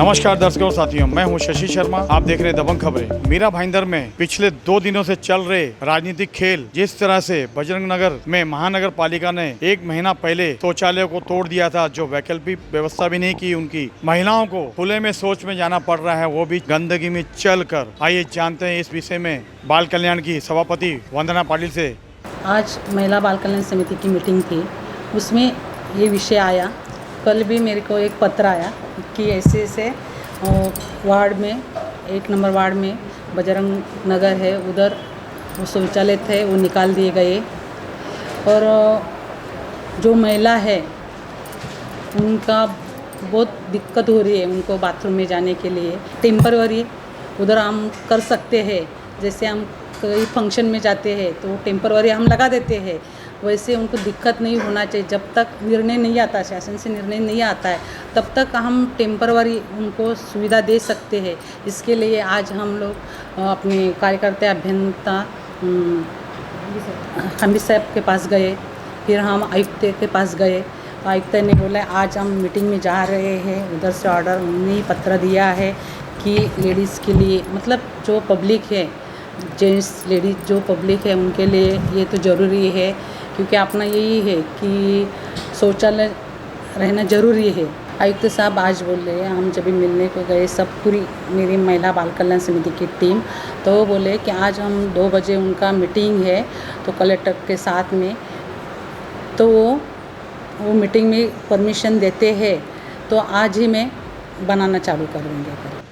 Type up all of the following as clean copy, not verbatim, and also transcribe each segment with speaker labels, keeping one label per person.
Speaker 1: नमस्कार दर्शकों और साथियों, मैं हूं शशि शर्मा। आप देख रहे हैं दबंग खबरें। मीरा भाईंदर में पिछले 2 दिनों से चल रहे राजनीतिक खेल, जिस तरह से बजरंग नगर में महानगर पालिका ने 1 महीना पहले शौचालयों को तोड़ दिया था, जो वैकल्पिक व्यवस्था भी नहीं की उनकी, महिलाओं को खुले में शौच में जाना पड़ रहा है, वो भी गंदगी में चल कर। आइए जानते हैं इस विषय में बाल कल्याण की सभापति वंदना पाटिल से।
Speaker 2: आज महिला बाल कल्याण समिति की मीटिंग थी, उसमें ये विषय आया। कल भी मेरे को एक पत्र आया कि ऐसे वार्ड में 1 नंबर वार्ड में बजरंग नगर है, उधर वो शौचालय थे, वो निकाल दिए गए। और जो महिला है उनका बहुत दिक्कत हो रही है, उनको बाथरूम में जाने के लिए टेम्पररी उधर हम कर सकते हैं। जैसे हम कई फंक्शन में जाते हैं तो टेम्पररी हम लगा देते हैं, वैसे उनको दिक्कत नहीं होना चाहिए। जब तक निर्णय नहीं आता, शासन से निर्णय नहीं आता है, तब तक हम टेम्पररी उनको सुविधा दे सकते हैं। इसके लिए आज हम लोग अपने कार्यकर्ता अभियंता हमीद साहब के पास गए, फिर हम आयुक्त के पास गए। आयुक्त ने बोला आज हम मीटिंग में जा रहे हैं, उधर से ऑर्डर उन्होंने ही पत्र दिया है कि लेडीज़ के लिए, मतलब जो पब्लिक है, जेंट्स लेडीज़ जो पब्लिक है उनके लिए ये तो ज़रूरी है, क्योंकि अपना यही है कि शौचालय रहना ज़रूरी है। आयुक्त साहब आज बोल रहे हैं, हम जब भी मिलने को गए सब पूरी मेरी महिला बाल कल्याण समिति की टीम, तो वो बोले कि आज हम 2 बजे उनका मीटिंग है तो कलेक्टर के साथ में, तो वो मीटिंग में परमिशन देते हैं तो आज ही मैं बनाना चालू कर देंगे।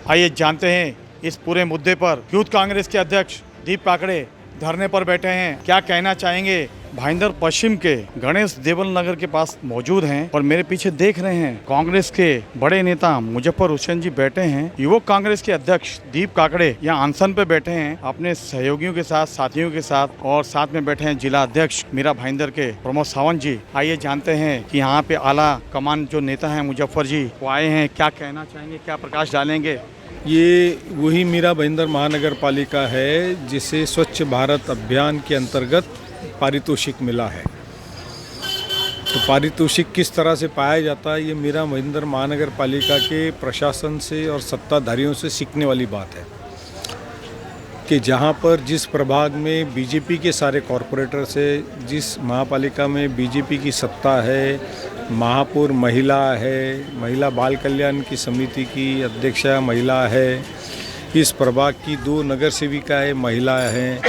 Speaker 1: आइए जानते हैं इस पूरे मुद्दे पर यूथ कांग्रेस के अध्यक्ष दीप काकड़े धरने पर बैठे हैं, क्या कहना चाहेंगे। भाईंदर पश्चिम के गणेश देवल नगर के पास मौजूद हैं और मेरे पीछे देख रहे हैं कांग्रेस के बड़े नेता मुजफ्फर हुसैन जी बैठे हैं। युवक कांग्रेस के अध्यक्ष दीप काकड़े यहाँ अनशन पे बैठे हैं अपने सहयोगियों के साथ, साथियों के साथ, और साथ में बैठे हैं जिला अध्यक्ष मीरा भाईंदर के प्रमोद सावंत जी। आइए जानते हैं कि यहाँ पे आला कमान जो नेता है मुजफ्फर जी वो आए हैं, क्या कहना चाहेंगे, क्या प्रकाश डालेंगे।
Speaker 3: ये वही मीरा भाईंदर महानगर पालिका है जिसे स्वच्छ भारत अभियान के अंतर्गत पारितोषिक मिला है। तो पारितोषिक किस तरह से पाया जाता है, ये मीरा भाईंदर महानगर पालिका के प्रशासन से और सत्ताधारियों से सीखने वाली बात है कि जहाँ पर जिस प्रभाग में बीजेपी के सारे कॉरपोरेटर से, जिस महापालिका में बीजेपी की सत्ता है, महापौर महिला है, महिला बाल कल्याण की समिति की अध्यक्षा महिला है, इस प्रभाग की 2 नगर सेविका है महिला हैं,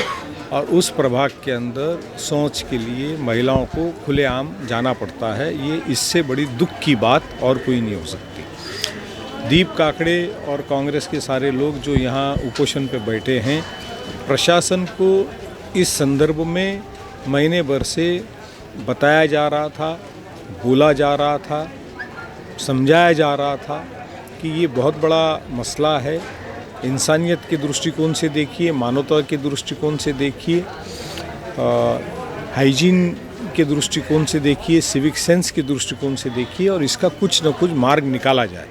Speaker 3: और उस प्रभाग के अंदर शौच के लिए महिलाओं को खुलेआम जाना पड़ता है। ये इससे बड़ी दुख की बात और कोई नहीं हो सकती। दीप काकड़े और कांग्रेस के सारे लोग जो यहाँ उपोषण पे बैठे हैं, प्रशासन को इस संदर्भ में महीने भर से बताया जा रहा था, बोला जा रहा था, समझाया जा रहा था कि ये बहुत बड़ा मसला है। इंसानियत के दृष्टिकोण से देखिए, मानवता के दृष्टिकोण से देखिए, हाइजीन के दृष्टिकोण से देखिए, सिविक सेंस के दृष्टिकोण से देखिए, और इसका कुछ न कुछ मार्ग निकाला जाए।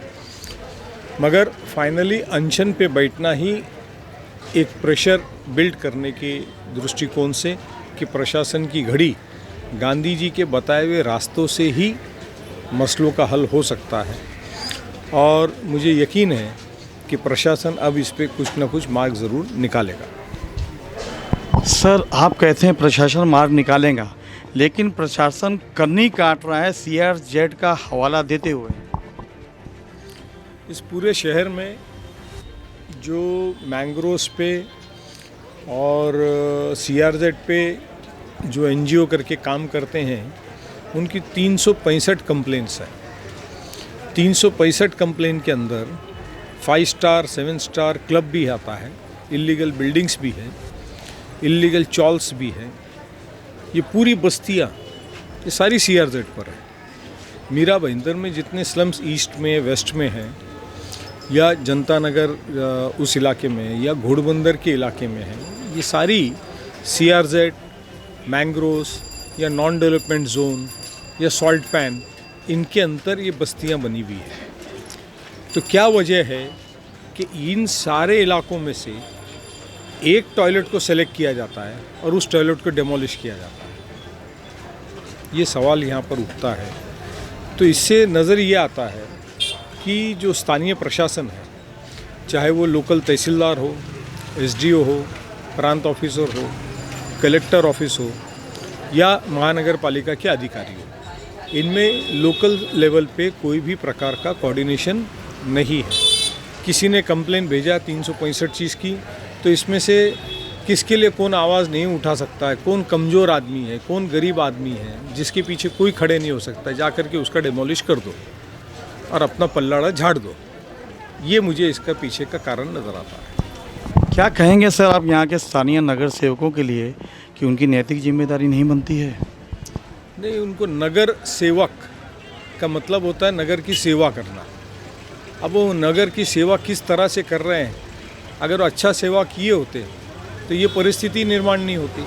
Speaker 3: मगर फाइनली अनशन पे बैठना ही एक प्रेशर बिल्ड करने के दृष्टिकोण से कि प्रशासन की घड़ी गांधी जी के बताए हुए रास्तों से ही मसलों का हल हो सकता है, और मुझे यकीन है कि प्रशासन अब इस पे कुछ न कुछ मार्ग ज़रूर निकालेगा।
Speaker 1: सर, आप कहते हैं प्रशासन मार्ग निकालेगा, लेकिन प्रशासन करनी काट रहा है CRZ का हवाला देते हुए।
Speaker 3: इस पूरे शहर में जो मैंग्रोव्स पे और CRZ पे जो NGO करके काम करते हैं, उनकी 365 कंप्लेंट्स हैं। 365 कंप्लेंट के अंदर 5 स्टार 7 स्टार क्लब भी आता है, इलीगल बिल्डिंग्स भी है, इलीगल चॉल्स भी है। ये पूरी बस्तियाँ, ये सारी CRZ पर है। मीरा भाईंदर में जितने स्लम्स ईस्ट में, वेस्ट में हैं, या जनता नगर उस इलाके में, या घोड़बंदर के इलाके में है, ये सारी CRZ, मैंग्रोव्स या नॉन डेवलपमेंट जोन या सॉल्ट पैन, इनके अंदर ये बस्तियाँ बनी हुई है। तो क्या वजह है कि इन सारे इलाकों में से एक टॉयलेट को सेलेक्ट किया जाता है और उस टॉयलेट को डेमोलिश किया जाता है? ये सवाल यहाँ पर उठता है। तो इससे नज़र ये आता है कि कि जो स्थानीय प्रशासन है, चाहे वो लोकल तहसीलदार हो, एसडीओ हो, प्रांत ऑफिसर हो, कलेक्टर ऑफिस हो या महानगर पालिका के अधिकारी हो, इनमें लोकल लेवल पे कोई भी प्रकार का कोऑर्डिनेशन नहीं है। किसी ने कंप्लेन भेजा 365 चीज़ की, तो इसमें से किसके लिए कौन आवाज़ नहीं उठा सकता है, कौन कमज़ोर आदमी है, कौन गरीब आदमी है, जिसके पीछे कोई खड़े नहीं हो सकता, जा कर के उसका डेमोलिश कर दो और अपना पल्लाड़ा झाड़ दो। ये मुझे इसका पीछे का कारण नज़र आता है।
Speaker 1: क्या कहेंगे सर आप यहाँ के स्थानीय नगर सेवकों के लिए कि उनकी नैतिक जिम्मेदारी नहीं बनती है?
Speaker 3: नहीं, उनको नगर सेवक का मतलब होता है नगर की सेवा करना। अब वो नगर की सेवा किस तरह से कर रहे हैं, अगर वो अच्छा सेवा किए होते तो ये परिस्थिति निर्माण नहीं होती।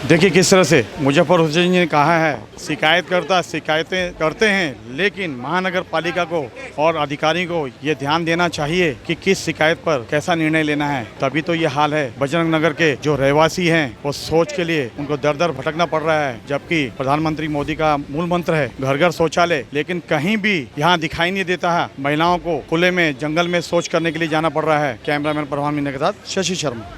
Speaker 1: देखिए किस तरह से मुजफ्फर हुसैन जी ने कहा है, शिकायतें करते हैं, लेकिन महानगर पालिका को और अधिकारी को ये ध्यान देना चाहिए कि किस शिकायत पर कैसा निर्णय लेना है। तभी तो ये हाल है। बजरंग नगर के जो रहवासी हैं वो सोच के लिए उनको दर दर भटकना पड़ रहा है, जबकि प्रधानमंत्री मोदी का मूल मंत्र है घर घर शौचालय, लेकिन कहीं भी यहाँ दिखाई नहीं देता है। महिलाओं को खुले में जंगल में शौच करने के लिए जाना पड़ रहा है। कैमरामैन प्रभान मीना के साथ शशि शर्मा।